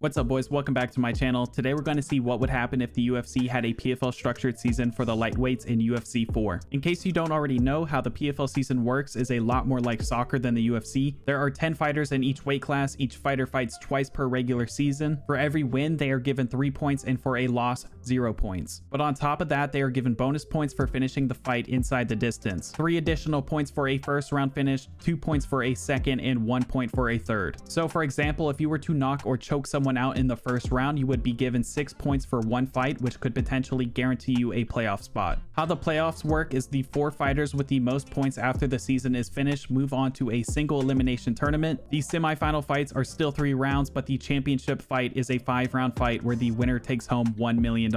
What's up, boys? Welcome back to my channel. Today we're going to see what would happen if the UFC had a PFL structured season for the lightweights in UFC 4. In case you don't already know, how the PFL season works is a lot more like soccer than the UFC. There are 10 fighters in each weight class. Each fighter fights twice per regular season. For every win, they are given 3 points, and for a loss, 0 points. But on top of that, they are given bonus points for finishing the fight inside the distance. 3 additional points for a first round finish, 2 points for a second, and 1 point for a third. So for example, if you were to knock or choke someone out in the first round, you would be given 6 points for one fight, which could potentially guarantee you a playoff spot. How the playoffs work is the 4 fighters with the most points after the season is finished move on to a single elimination tournament. The semifinal fights are still 3 rounds, but the championship fight is a 5-round fight where the winner takes home $1 million.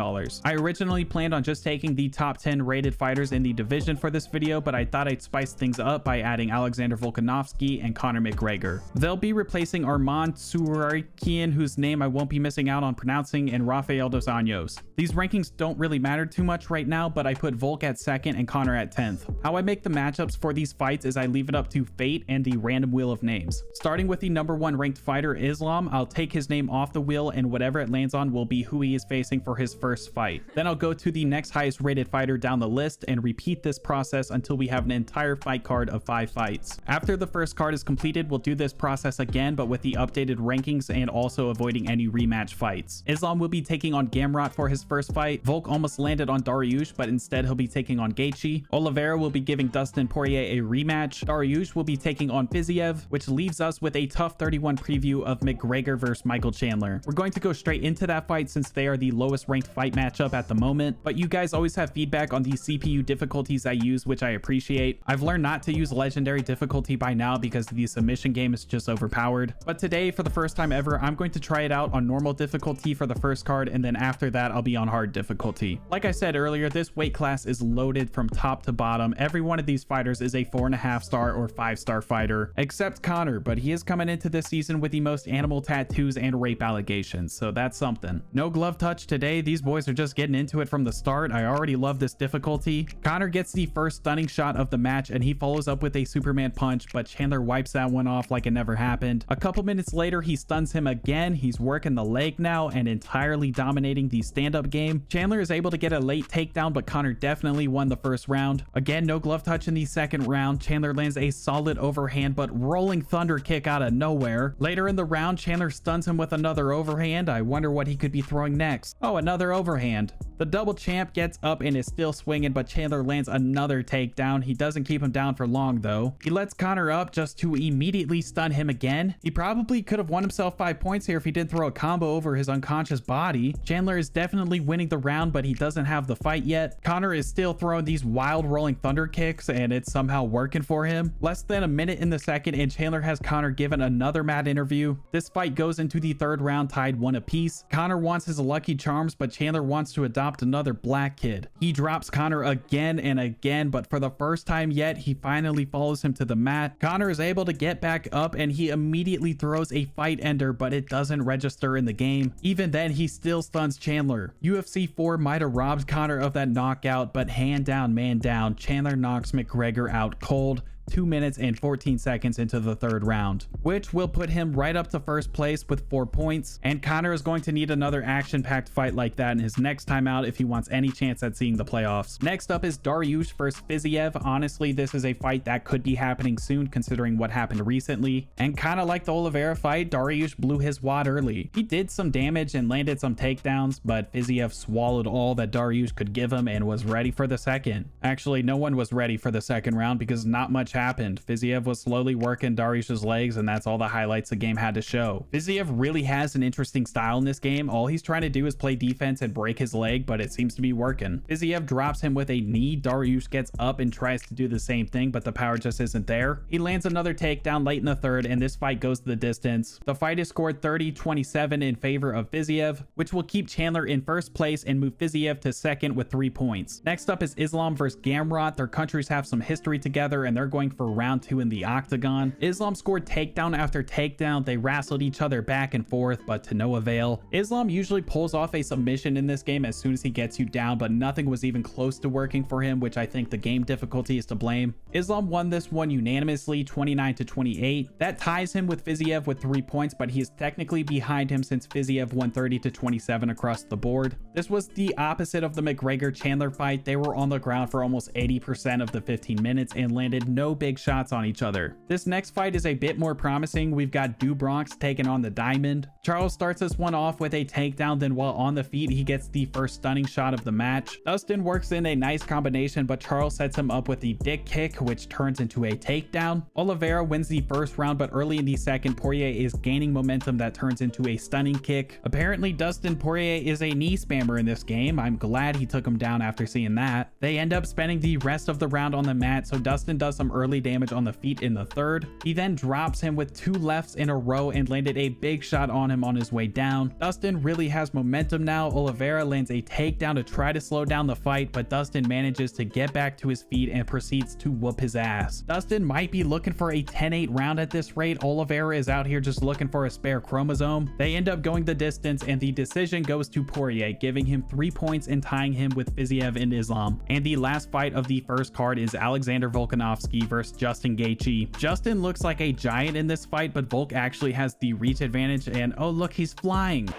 I originally planned on just taking the top 10 rated fighters in the division for this video, but I thought I'd spice things up by adding Alexander Volkanovski and Conor McGregor. They'll be replacing Arman Tsourokian, whose name I won't be missing out on pronouncing, and Rafael dos Anjos. These rankings don't really matter too much right now, but I put Volk at 2nd and Conor at 10th. How I make the matchups for these fights is I leave it up to fate and the random wheel of names. Starting with the number 1 ranked fighter, Izhov, I'll take his name off the wheel, and whatever it lands on will be who he is facing for his first fight. Then I'll go to the next highest rated fighter down the list and repeat this process until we have an entire fight card of 5 fights. After the first card is completed, we'll do this process again, but with the updated rankings and also avoiding any rematch fights. Islam will be taking on Gamrod for his first fight. Volk almost landed on Dariush, but instead he'll be taking on Gaichi. Oliveira will be giving Dustin Poirier a rematch. Dariush will be taking on Fizziev, which leaves us with a tough 31 preview of McGregor versus Michael Chandler. We're going to go straight into that fight since they are the lowest ranked fight matchup at the moment, but you guys always have feedback on the CPU difficulties I use, which I appreciate. I've learned not to use legendary difficulty by now because the submission game is just overpowered, but today, for the first time ever, I'm going to try it out on normal difficulty for the first card, and then after that I'll be on hard difficulty. Like I said earlier, this weight class is loaded from top to bottom. Every one of these fighters is a 4.5 star or 5-star fighter, except Conor, but he is coming into this season with the most animal tattoos and rape allegations, so that's something. No glove touch today. These boys are just getting into it from the start. I already love this difficulty. Conor gets the first stunning shot of the match, and he follows up with a Superman punch, but Chandler wipes that one off like it never happened. A couple minutes later, he stuns him again. He's working the leg now and entirely dominating the stand-up game. Chandler is able to get a late takedown, but Conor definitely won the first round. Again, no glove touch in the second round. Chandler lands a solid overhand but rolling thunder kick out of nowhere. Later in the round, Chandler stuns him with another overhand. I wonder what he could be throwing next. Oh, another overhand. The double champ gets up and is still swinging, but Chandler lands another takedown. He doesn't keep him down for long though. He lets Conor up just to immediately stun him again. He probably could have won himself 5 points here if he didn't throw a combo over his unconscious body. Chandler is definitely winning the round, but he doesn't have the fight yet. Conor is still throwing these wild rolling thunder kicks, and it's somehow working for him. Less than a minute in the second, and Chandler has Conor given another mad interview. This fight goes into the third round tied 1 apiece. Conor wants his lucky charms, but Chandler wants to adopt another black kid. He drops Conor again and again, but for the first time yet, he finally follows him to the mat. Conor is able to get back up, and he immediately throws a fight ender, but it doesn't register in the game. Even then, he still stuns Chandler. UFC 4 might have robbed Conor of that knockout, but hand down, man down, Chandler knocks McGregor out cold 2 minutes and 14 seconds into the third round, which will put him right up to first place with 4 points. And Conor is going to need another action-packed fight like that in his next time out if he wants any chance at seeing the playoffs. Next up is Dariush versus Fizziev. Honestly, this is a fight that could be happening soon considering what happened recently. And kind of like the Oliveira fight, Dariush blew his wad early. He did some damage and landed some takedowns, but Fizziev swallowed all that Dariush could give him and was ready for the second. Actually, no one was ready for the second round because not much happened. Fizziev was slowly working Dariush's legs, and that's all the highlights the game had to show. Fizziev really has an interesting style in this game. All he's trying to do is play defense and break his leg, but it seems to be working. Fizziev drops him with a knee. Dariush gets up and tries to do the same thing, but the power just isn't there. He lands another takedown late in the third, and this fight goes to the distance. The fight is scored 30-27 in favor of Fizziev, which will keep Chandler in first place and move Fizziev to second with 3 points. Next up is Islam versus Gamrot. Their countries have some history together, and they're going going for round 2 in the octagon. Islam scored takedown after takedown. They wrestled each other back and forth, but to no avail. Islam usually pulls off a submission in this game as soon as he gets you down, but nothing was even close to working for him, which I think the game difficulty is to blame. Islam won this one unanimously, 29-28. That ties him with Fizziev with 3 points, but he is technically behind him since Fizziev won 30-27 across the board. This was the opposite of the McGregor Chandler fight. They were on the ground for almost 80% of the 15 minutes and landed no big shots on each other. This next fight is a bit more promising. We've got Bronx taking on the Diamond. Charles starts this one off with a takedown, then while on the feet, he gets the first stunning shot of the match. Dustin works in a nice combination, but Charles sets him up with the dick kick, which turns into a takedown. Oliveira wins the first round, but early in the second, Poirier is gaining momentum that turns into a stunning kick. Apparently, Dustin Poirier is a knee spammer in this game. I'm glad he took him down after seeing that. They end up spending the rest of the round on the mat, so Dustin does some early damage on the feet in the third. He then drops him with 2 lefts in a row and landed a big shot on him on his way down. Dustin really has momentum now. Oliveira lands a takedown to try to slow down the fight, but Dustin manages to get back to his feet and proceeds to whoop his ass. Dustin might be looking for a 10-8 round at this rate. Oliveira is out here just looking for a spare chromosome. They end up going the distance, and the decision goes to Poirier, giving him 3 points and tying him with Fizziev and Islam. And the last fight of the first card is Alexander Volkanovski versus Justin Gaethje. Justin looks like a giant in this fight, but Volk actually has the reach advantage, and oh look, he's flying.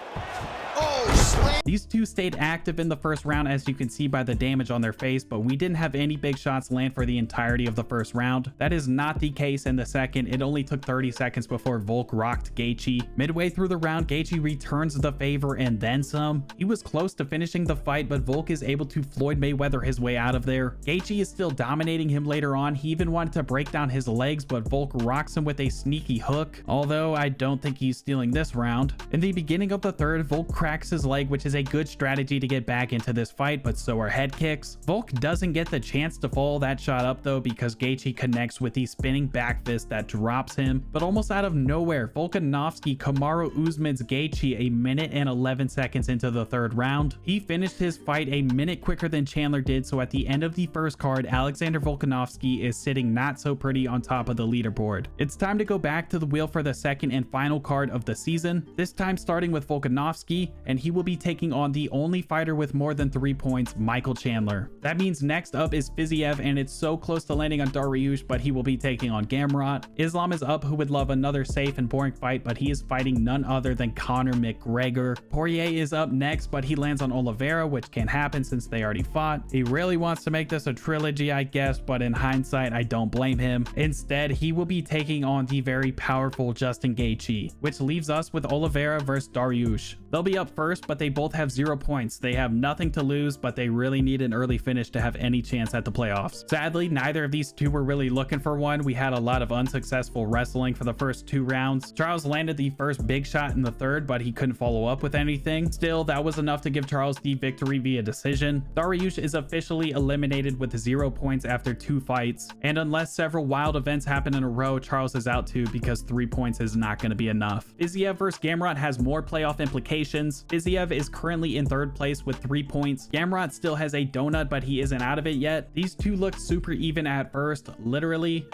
These two stayed active in the first round, as you can see by the damage on their face, but we didn't have any big shots land for the entirety of the first round. That is not the case in the second. It only took 30 seconds before Volk rocked Gaichi. Midway through the round, Gaichi returns the favor and then some. He was close to finishing the fight, but Volk is able to Floyd Mayweather his way out of there. Gaichi is still dominating him later on. He even wanted to break down his legs, but Volk rocks him with a sneaky hook, although I don't think he's stealing this round. In the beginning of the third, Volk cracks his leg, which is a good strategy to get back into this fight, but so are head kicks. Volk doesn't get the chance to follow that shot up though, because Gaethje connects with the spinning back fist that drops him. But almost out of nowhere, Volkanovski Kamaru Usman's Gaethje a minute and 11 seconds into the third round. He finished his fight a minute quicker than Chandler did, so at the end of the first card, Alexander Volkanovski is sitting not so pretty on top of the leaderboard. It's time to go back to the wheel for the second and final card of the season, this time starting with Volkanovski, and he will be taking on the only fighter with more than 3 points, Michael Chandler. That means next up is Fizziev, and it's so close to landing on Dariush, but he will be taking on Gamrod. Islam is up, who would love another safe and boring fight, but he is fighting none other than Conor McGregor. Poirier is up next, but he lands on Oliveira, which can happen since they already fought. He really wants to make this a trilogy, I guess, but in hindsight, I don't blame him. Instead, he will be taking on the very powerful Justin Gaethje, which leaves us with Oliveira versus Dariush. They'll be up first, but they both have 0 points. They have nothing to lose, but they really need an early finish to have any chance at the playoffs. Sadly, neither of these two were really looking for one. We had a lot of unsuccessful wrestling for the first 2 rounds. Charles landed the first big shot in the third, but he couldn't follow up with anything. Still, that was enough to give Charles the victory via decision. Dariush is officially eliminated with 0 points after 2 fights, and unless several wild events happen in a row, Charles is out too, because 3 points is not going to be enough. Fizziev versus Gamrod has more playoff implications. Fizziev is currently in 3rd place with 3 points. Gamrod still has a donut, but he isn't out of it yet. These two looked super even at first, literally.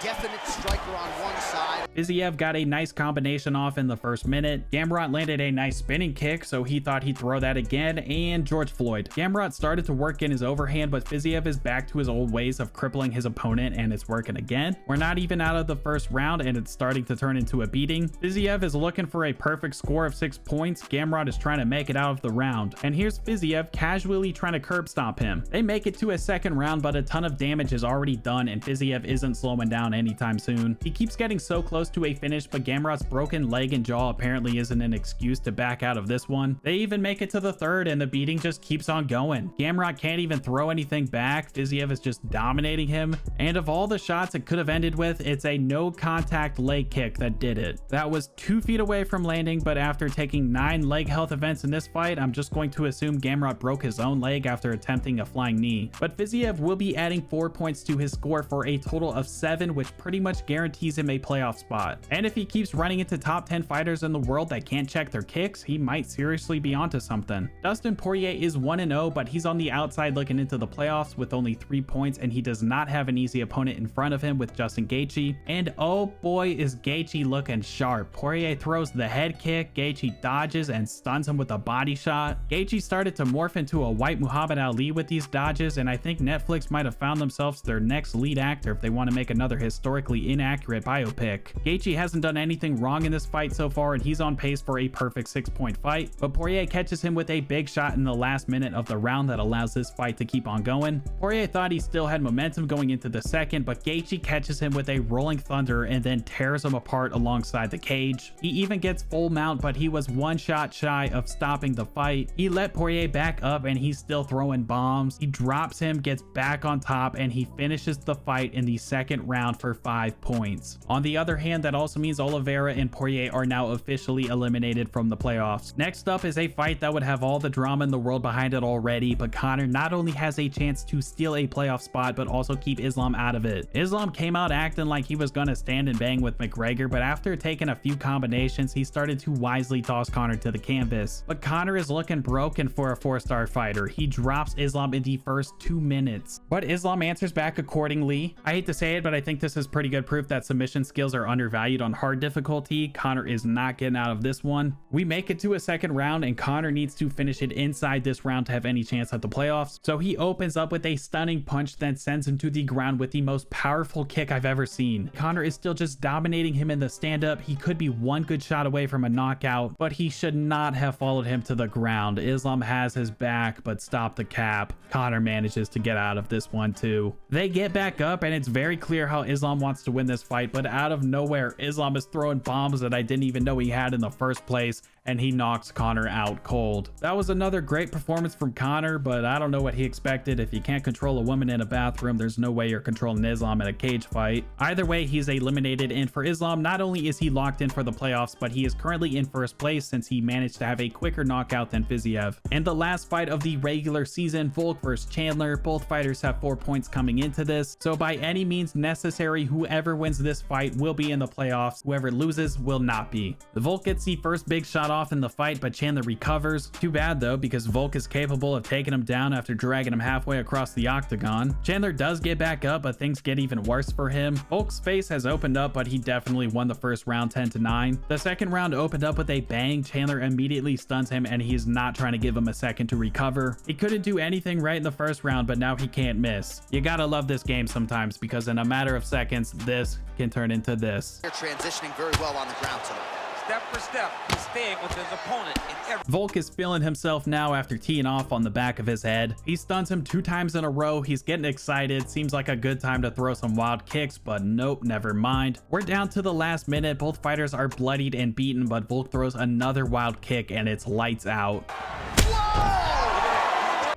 Definite striker on one side. Fizziev got a nice combination off in the first minute. Gamrod landed a nice spinning kick, so he thought he'd throw that again, and George Floyd. Gamrod started to work in his overhand, but Fizziev is back to his old ways of crippling his opponent, and it's working again. We're not even out of the first round, and it's starting to turn into a beating. Fizziev is looking for a perfect score of 6 points. Gamrod is trying to make it out of the round, and here's Fizziev casually trying to curb stomp him. They make it to a second round, but a ton of damage is already done, and Fizziev isn't slowing down anytime soon. He keeps getting so close to a finish, but Gamrod's broken leg and jaw apparently isn't an excuse to back out of this one. They even make it to the third, and the beating just keeps on going. Gamrod can't even throw anything back. Fizziev is just dominating him, and of all the shots it could have ended with, it's a no contact leg kick that did it. That was 2 feet away from landing, but after taking 9 leg health events in this fight, I'm just going to assume Gamrod broke his own leg after attempting a flying knee. But Fizziev will be adding 4 points to his score for a total of 7, which pretty much guarantees him a playoff spot. spot. And if he keeps running into top 10 fighters in the world that can't check their kicks, he might seriously be onto something. Dustin Poirier is 1-0, but he's on the outside looking into the playoffs with only 3 points, and he does not have an easy opponent in front of him with Justin Gaethje. And oh boy, is Gaethje looking sharp. Poirier throws the head kick, Gaethje dodges and stuns him with a body shot. Gaethje started to morph into a white Muhammad Ali with these dodges, and I think Netflix might have found themselves their next lead actor if they want to make another historically inaccurate biopic. Gaethje hasn't done anything wrong in this fight so far, and he's on pace for a perfect 6-point fight, but Poirier catches him with a big shot in the last minute of the round that allows this fight to keep on going. Poirier thought he still had momentum going into the second, but Gaethje catches him with a rolling thunder and then tears him apart alongside the cage. He even gets full mount, but he was one shot shy of stopping the fight. He let Poirier back up and he's still throwing bombs. He drops him, gets back on top, and he finishes the fight in the second round for 5 points. On the other hand, that also means Oliveira and Poirier are now officially eliminated from the playoffs. Next up is a fight that would have all the drama in the world behind it already, but Conor not only has a chance to steal a playoff spot, but also keep Islam out of it. Islam came out acting like he was gonna stand and bang with McGregor, but after taking a few combinations, he started to wisely toss Conor to the canvas. But Conor is looking broken for a 4-star fighter. He drops Islam in the first 2 minutes, but Islam answers back accordingly. I hate to say it, but I think this is pretty good proof that submission skills are undervalued on hard difficulty. Conor is not getting out of this one. We make it to a second round, and Conor needs to finish it inside this round to have any chance at the playoffs. So he opens up with a stunning punch, then sends him to the ground with the most powerful kick I've ever seen. Conor is still just dominating him in the stand-up. He could be one good shot away from a knockout, but he should not have followed him to the ground. Islam has his back, but stop the cap. Conor manages to get out of this one too. They get back up, and it's very clear how Islam wants to win this fight, but out of nowhere, Islam is throwing bombs that I didn't even know he had in the first place, and he knocks Conor out cold. That was another great performance from Conor, but I don't know what he expected. If you can't control a woman in a bathroom, there's no way you're controlling Islam in a cage fight. Either way, he's eliminated, and for Islam, not only is he locked in for the playoffs, but he is currently in first place since he managed to have a quicker knockout than Fizziev. And the last fight of the regular season, Volk versus Chandler. Both fighters have 4 points coming into this, so by any means necessary, whoever wins this fight will be in the playoffs. Whoever loses will not be. The Volk gets the first big shot off in the fight, but Chandler recovers. Too bad though, because Volk is capable of taking him down after dragging him halfway across the octagon. Chandler does get back up, but things get even worse for him. Volk's face has opened up, but he definitely won the first round 10-9. The second round opened up with a bang. Chandler immediately stuns him, and he's not trying to give him a second to recover. He couldn't do anything right in the first round, but now he can't miss. You gotta love this game sometimes, because in a matter of seconds, this can turn into this. They're transitioning very well on the ground tonight. Step for step, he's staying with his opponent in every... Volk is feeling himself now after teeing off on the back of his head. He stuns him 2 times in a row. He's getting excited. Seems like a good time to throw some wild kicks, but nope, never mind. We're down to the last minute. Both fighters are bloodied and beaten, but Volk throws another wild kick and it's lights out.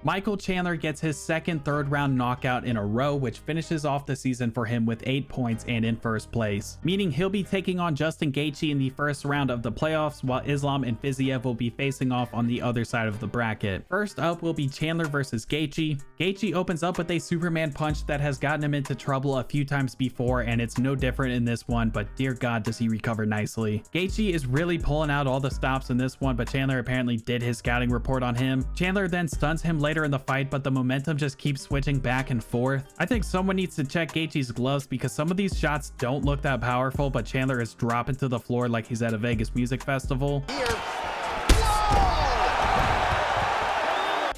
Michael Chandler gets his second third-round knockout in a row, which finishes off the season for him with 8 points and in first place, meaning he'll be taking on Justin Gaethje in the first round of the playoffs, while Islam and Fizziev will be facing off on the other side of the bracket. First up will be Chandler versus Gaethje. Gaethje opens up with a Superman punch that has gotten him into trouble a few times before, and it's no different in this one, but dear God, does he recover nicely. Gaethje is really pulling out all the stops in this one, but Chandler apparently did his scouting report on him. Chandler then stuns him later in the fight, but the momentum just keeps switching back and forth. I think someone needs to check Gaethje's gloves, because some of these shots don't look that powerful, but Chandler is dropping to the floor like he's at a Vegas music festival.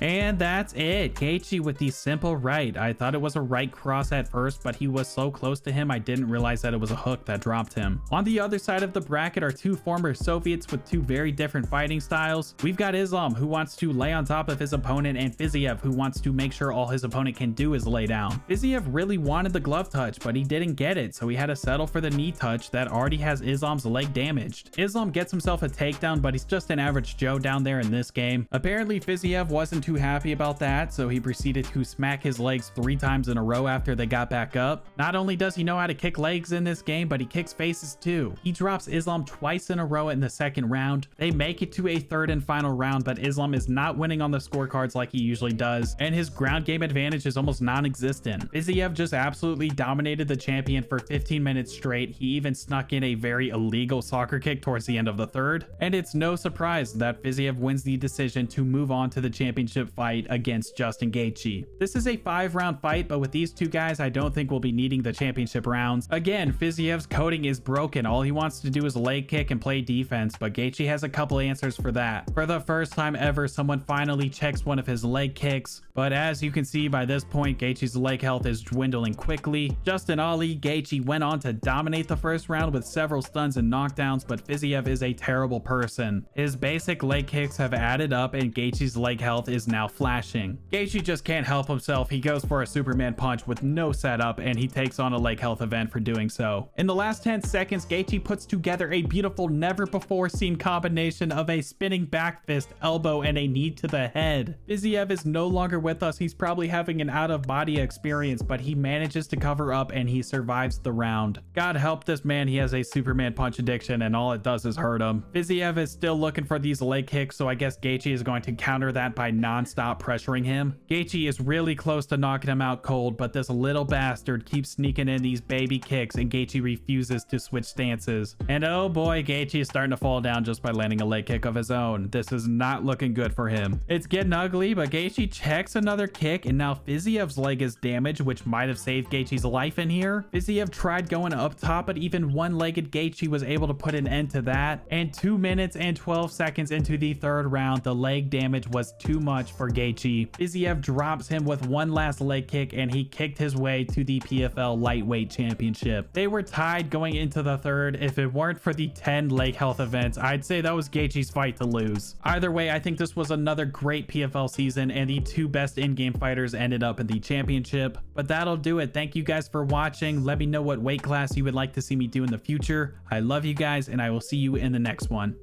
And that's it. Gaethje with the simple right. I thought it was a right cross at first, but he was so close to him I didn't realize that it was a hook that dropped him. On the other side of the bracket are 2 former Soviets with 2 very different fighting styles. We've got Islam, who wants to lay on top of his opponent, and Fizziev, who wants to make sure all his opponent can do is lay down. Fizziev really wanted the glove touch, but he didn't get it, so he had to settle for the knee touch that already has Islam's leg damaged. Islam gets himself a takedown, but he's just an average Joe down there in this game. Apparently Fizziev wasn't too too happy about that, so he proceeded to smack his legs 3 times in a row after they got back up. Not only does he know how to kick legs in this game, but he kicks faces too. He drops Islam twice in a row in the second round. They make it to a third and final round, but Islam is not winning on the scorecards like he usually does, and his ground game advantage is almost non-existent. Fizziev just absolutely dominated the champion for 15 minutes straight. He even snuck in a very illegal soccer kick towards the end of the third, and it's no surprise that Fizziev wins the decision to move on to the championship fight against Justin Gaethje. This is a 5-round fight, but with these two guys, I don't think we'll be needing the championship rounds. Again, Fizziev's coding is broken. All he wants to do is leg kick and play defense, but Gaethje has a couple answers for that. For the first time ever, someone finally checks one of his leg kicks, but as you can see by this point, Gaethje's leg health is dwindling quickly. Justin Ali, Gaethje went on to dominate the first round with several stuns and knockdowns, but Fizziev is a terrible person. His basic leg kicks have added up and Gaethje's leg health is now flashing. Gaethje just can't help himself. He goes for a Superman punch with no setup and he takes on a leg health event for doing so. In the last 10 seconds, Gaethje puts together a beautiful never before seen combination of a spinning back fist, elbow, and a knee to the head. Fizziev is no longer with us. He's probably having an out of body experience, but he manages to cover up and he survives the round. God help this man, he has a Superman punch addiction and all it does is hurt him. Fizziev is still looking for these leg kicks, so I guess Gaethje is going to counter that by non-stop pressuring him. Gaethje is really close to knocking him out cold, but this little bastard keeps sneaking in these baby kicks and Gaethje refuses to switch stances. And oh boy, Gaethje is starting to fall down just by landing a leg kick of his own. This is not looking good for him. It's getting ugly, but Gaethje checks another kick and now Fizziev's leg is damaged, which might have saved Gaethje's life in here. Fizziev tried going up top, but even one-legged Gaethje was able to put an end to that. And 2 minutes and 12 seconds into the third round, the leg damage was too much for Gaethje. Fizziev drops him with one last leg kick and he kicked his way to the PFL lightweight championship. They were tied going into the third. If it weren't for the 10 leg health events, I'd say that was Gaethje's fight to lose. Either way, I think this was another great PFL season and the two best in-game fighters ended up in the championship. But that'll do it. Thank you guys for watching. Let me know what weight class you would like to see me do in the future. I love you guys and I will see you in the next one.